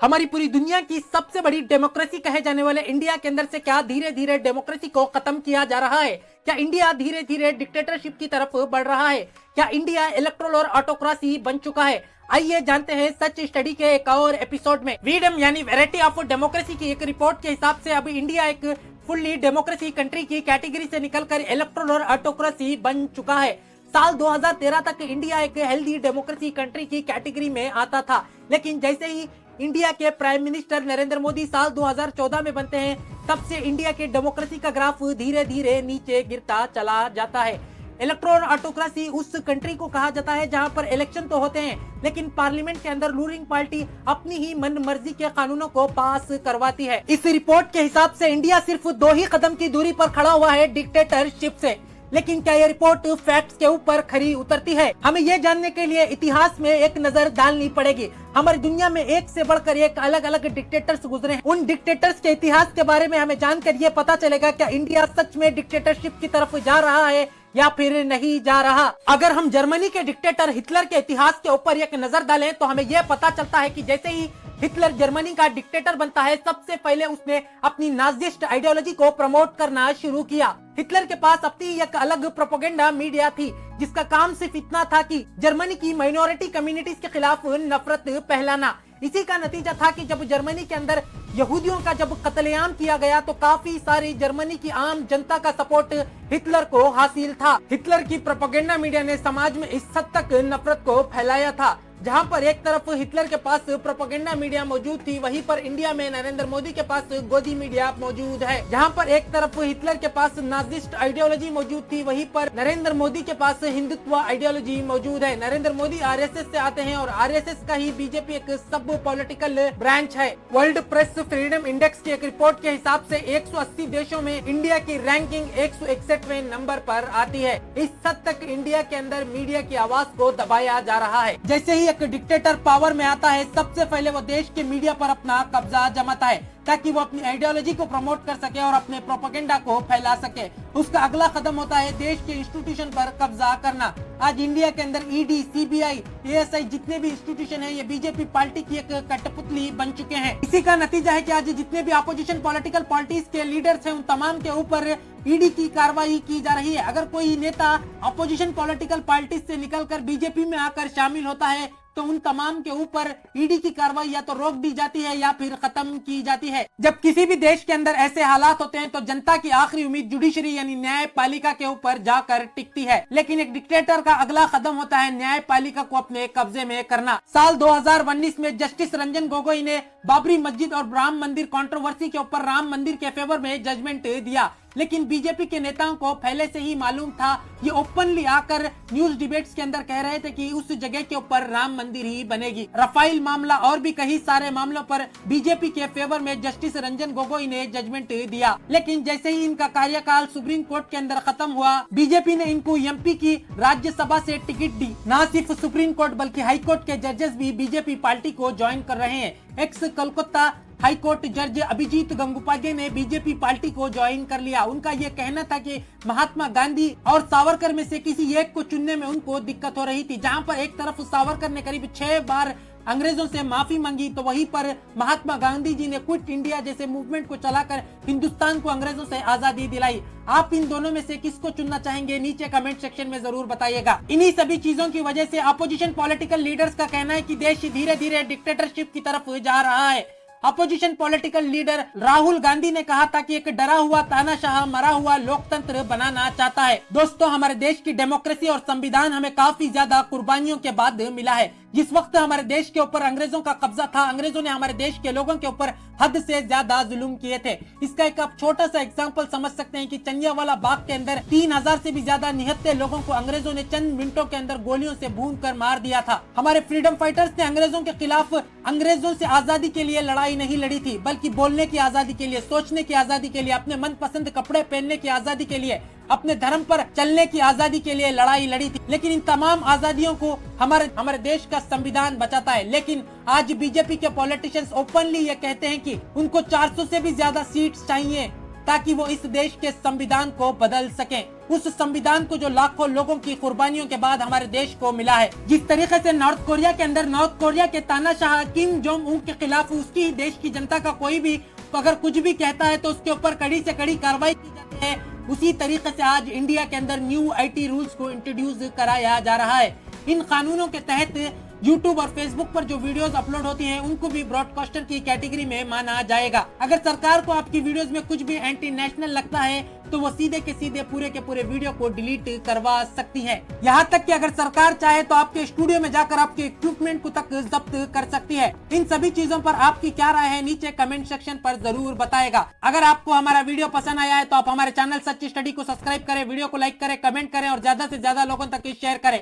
हमारी पूरी दुनिया की सबसे बड़ी डेमोक्रेसी कहे जाने वाले इंडिया के अंदर से क्या धीरे धीरे डेमोक्रेसी को खत्म किया जा रहा है? क्या इंडिया धीरे धीरे डिक्टेटरशिप की तरफ बढ़ रहा है? क्या इंडिया इलेक्ट्रल और ऑटोक्रेसी बन चुका है? आइए जानते हैं सच स्टडी के एक और एपिसोड में। वीडम यानी वैरायटी ऑफ डेमोक्रेसी की एक रिपोर्ट के हिसाब से अभी इंडिया एक फुल्ली डेमोक्रेसी कंट्री की कैटेगरी से निकलकर इलेक्ट्रल और ऑटोक्रेसी बन चुका है। साल 2013 तक इंडिया एक हेल्दी डेमोक्रेसी कंट्री की कैटेगरी में आता था, लेकिन जैसे ही इंडिया के प्राइम मिनिस्टर नरेंद्र मोदी साल 2014 में बनते हैं, तब से इंडिया के डेमोक्रेसी का ग्राफ धीरे धीरे नीचे गिरता चला जाता है। इलेक्ट्रल ऑटोक्रेसी उस कंट्री को कहा जाता है जहां पर इलेक्शन तो होते हैं, लेकिन पार्लियामेंट के अंदर रूलिंग पार्टी अपनी ही मन मर्जी के कानूनों को पास करवाती है। इस रिपोर्ट के हिसाब से इंडिया सिर्फ 2 ही कदम की दूरी पर खड़ा हुआ है डिक्टेटरशिप से। लेकिन क्या यह रिपोर्ट फैक्ट्स के ऊपर खरी उतरती है? हमें यह जानने के लिए इतिहास में एक नजर डालनी पड़ेगी। हमारी दुनिया में एक से बढ़कर एक अलग अलग डिक्टेटर्स गुजरे हैं। उन डिक्टेटर्स के इतिहास के बारे में हमें जानकर ये पता चलेगा क्या इंडिया सच में डिक्टेटरशिप की तरफ जा रहा है या फिर नहीं जा रहा। अगर हम जर्मनी के डिक्टेटर हिटलर के इतिहास के ऊपर एक नजर डालें तो हमें यह पता चलता है कि जैसे ही हिटलर जर्मनी का डिक्टेटर बनता है, सबसे पहले उसने अपनी नाजिस्ट आइडियोलॉजी को प्रमोट करना शुरू किया। हिटलर के पास अपनी एक अलग प्रोपेगेंडा मीडिया थी, जिसका काम सिर्फ इतना था कि जर्मनी की माइनॉरिटी कम्युनिटीज के खिलाफ नफरत फैलाना। इसी का नतीजा था कि जब जर्मनी के अंदर यहूदियों का जब कत्लेआम किया गया तो काफी सारी जर्मनी की आम जनता का सपोर्ट हिटलर को हासिल था। हिटलर की प्रोपेगेंडा मीडिया ने समाज में इस हद तक नफरत को फैलाया था। जहां पर एक तरफ हिटलर के पास प्रोपेगेंडा मीडिया मौजूद थी, वहीं पर इंडिया में नरेंद्र मोदी के पास गोदी मीडिया मौजूद है। जहां पर एक तरफ हिटलर के पास नाजिस्ट आइडियोलॉजी मौजूद थी, वहीं पर नरेंद्र मोदी के पास हिंदुत्व आइडियोलॉजी मौजूद है। नरेंद्र मोदी आरएसएस से आते हैं और आरएसएस का ही बीजेपी एक सब पॉलिटिकल ब्रांच है। वर्ल्ड प्रेस फ्रीडम इंडेक्स की एक रिपोर्ट के हिसाब से 180 देशों में इंडिया की रैंकिंग 161वें नंबर पर आती है। इस हद तक इंडिया के अंदर मीडिया की आवाज को दबाया जा रहा है। जैसे ही एक डिक्टेटर पावर में आता है, सबसे पहले वो देश के मीडिया पर अपना कब्जा जमाता है ताकि वो अपनी आइडियोलॉजी को प्रमोट कर सके और अपने प्रोपेगेंडा को फैला सके। उसका अगला कदम होता है देश के इंस्टीट्यूशन पर कब्जा करना। आज इंडिया के अंदर ईडी, सीबीआई, एएसआई जितने भी इंस्टीट्यूशन हैं, ये बीजेपी पार्टी की एक कठपुतली बन चुके हैं। इसी का नतीजा है कि आज जितने भी अपोजिशन पॉलिटिकल पार्टीज के लीडर्स हैं, उन तमाम के ऊपर ईडी की कार्रवाई की जा रही है। अगर कोई नेता अपोजिशन पॉलिटिकल पार्टीज से निकलकर बीजेपी में आकर शामिल होता है तो उन तमाम के ऊपर ईडी की कार्रवाई या तो रोक दी जाती है या फिर खत्म की जाती है। जब किसी भी देश के अंदर ऐसे हालात होते हैं तो जनता की आखिरी उम्मीद जुडिशरी यानी न्यायपालिका के ऊपर जाकर टिकती है। लेकिन एक डिक्टेटर का अगला कदम होता है न्यायपालिका को अपने कब्जे में करना। साल 2019 में जस्टिस रंजन गोगोई ने बाबरी मस्जिद और राम मंदिर कंट्रोवर्सी के ऊपर राम मंदिर के फेवर में जजमेंट दिया, लेकिन बीजेपी के नेताओं को पहले से ही मालूम था। ये ओपनली आकर न्यूज डिबेट्स के अंदर कह रहे थे कि उस जगह के ऊपर राम मंदिर ही बनेगी। रफाइल मामला और भी कई सारे मामलों पर बीजेपी के फेवर में जस्टिस रंजन गोगोई ने जजमेंट दिया। लेकिन जैसे ही इनका कार्यकाल सुप्रीम कोर्ट के अंदर खत्म हुआ, बीजेपी ने इनको एमपी की राज्यसभा से टिकट दी। न सिर्फ सुप्रीम कोर्ट बल्कि हाई कोर्ट के जजेस भी बीजेपी पार्टी को ज्वाइन कर रहे हैं। एक्स कोलकाता हाई कोर्ट जज अभिजीत गंगोपाध्याय ने बीजेपी पार्टी को ज्वाइन कर लिया। उनका ये कहना था कि महात्मा गांधी और सावरकर में से किसी एक को चुनने में उनको दिक्कत हो रही थी। जहां पर एक तरफ सावरकर ने करीब 6 बार अंग्रेजों से माफी मांगी, तो वहीं पर महात्मा गांधी जी ने क्विट इंडिया जैसे मूवमेंट को चलाकर हिंदुस्तान को अंग्रेजों से आजादी दिलाई। आप इन दोनों में से किसको चुनना चाहेंगे? नीचे कमेंट सेक्शन में जरूर बताइएगा। इन्हीं सभी चीजों की वजह से अपोजिशन पॉलिटिकल लीडर्स का कहना है कि देश धीरे धीरे डिक्टेटरशिप की तरफ जा रहा है। Opposition political leader Rahul Gandhi ने कहा था कि एक डरा हुआ तानाशाह मरा हुआ लोकतंत्र बनाना चाहता है। दोस्तों, हमारे देश की डेमोक्रेसी और संविधान हमें काफी ज्यादा कुर्बानियों के बाद मिला है। जिस वक्त हमारे देश के ऊपर अंग्रेजों का कब्जा था, अंग्रेजों ने हमारे देश के लोगों के ऊपर हद से ज्यादा जुल्म किए थे। इसका एक आप छोटा सा एग्जांपल समझ सकते हैं कि चंदियावाला बाग के अंदर 3000 से भी ज्यादा निहत्थे लोगों को अंग्रेजों ने चंद मिनटों के अंदर गोलियों से भून कर मार दिया था। हमारे फ्रीडम फाइटर्स ने अंग्रेजों के खिलाफ अंग्रेजों से आजादी के लिए लड़ाई नहीं लड़ी थी, बल्कि बोलने की आजादी के लिए, सोचने की आजादी के लिए, अपने मनपसंद कपड़े पहनने की आजादी के लिए, अपने धर्म पर चलने की आजादी के लिए लड़ाई लड़ी थी। लेकिन इन तमाम आजादियों को हमारे देश का संविधान बचाता है। लेकिन आज बीजेपी के पॉलिटिशियंस ओपनली ये कहते हैं कि उनको 400 से भी ज्यादा सीट्स चाहिए। ताकि वो इस देश के संविधान को बदल सकें, उस संविधान को जो लाखों लोगों की कुर्बानियों के बाद हमारे देश को मिला है। जिस तरीके से नॉर्थ कोरिया के अंदर नॉर्थ कोरिया के तानाशाह किम जोंग उन के खिलाफ उसकी ही देश की जनता का कोई भी अगर कुछ भी कहता है तो उसके ऊपर कड़ी से कड़ी कार्रवाई की जाती है, उसी तरीके से आज इंडिया के अंदर न्यू आईटी रूल्स को इंट्रोड्यूस कराया जा रहा है। इन कानूनों के तहत यूट्यूब और फेसबुक पर जो वीडियोस अपलोड होती हैं उनको भी ब्रॉडकास्टर की कैटेगरी में माना जाएगा। अगर सरकार को आपकी वीडियोस में कुछ भी एंटी नेशनल लगता है तो वो सीधे के सीधे पूरे के पूरे वीडियो को डिलीट करवा सकती है। यहाँ तक कि अगर सरकार चाहे तो आपके स्टूडियो में जाकर आपके इक्विपमेंट को तक जब्त कर सकती है। इन सभी चीजों पर आपकी क्या राय है नीचे कमेंट सेक्शन पर जरूर बताएगा। अगर आपको हमारा वीडियो पसंद आया है तो आप हमारे चैनल सच स्टडी को सब्सक्राइब करें, वीडियो को लाइक करें, कमेंट करें और ज्यादा से ज्यादा लोगों तक शेयर करें।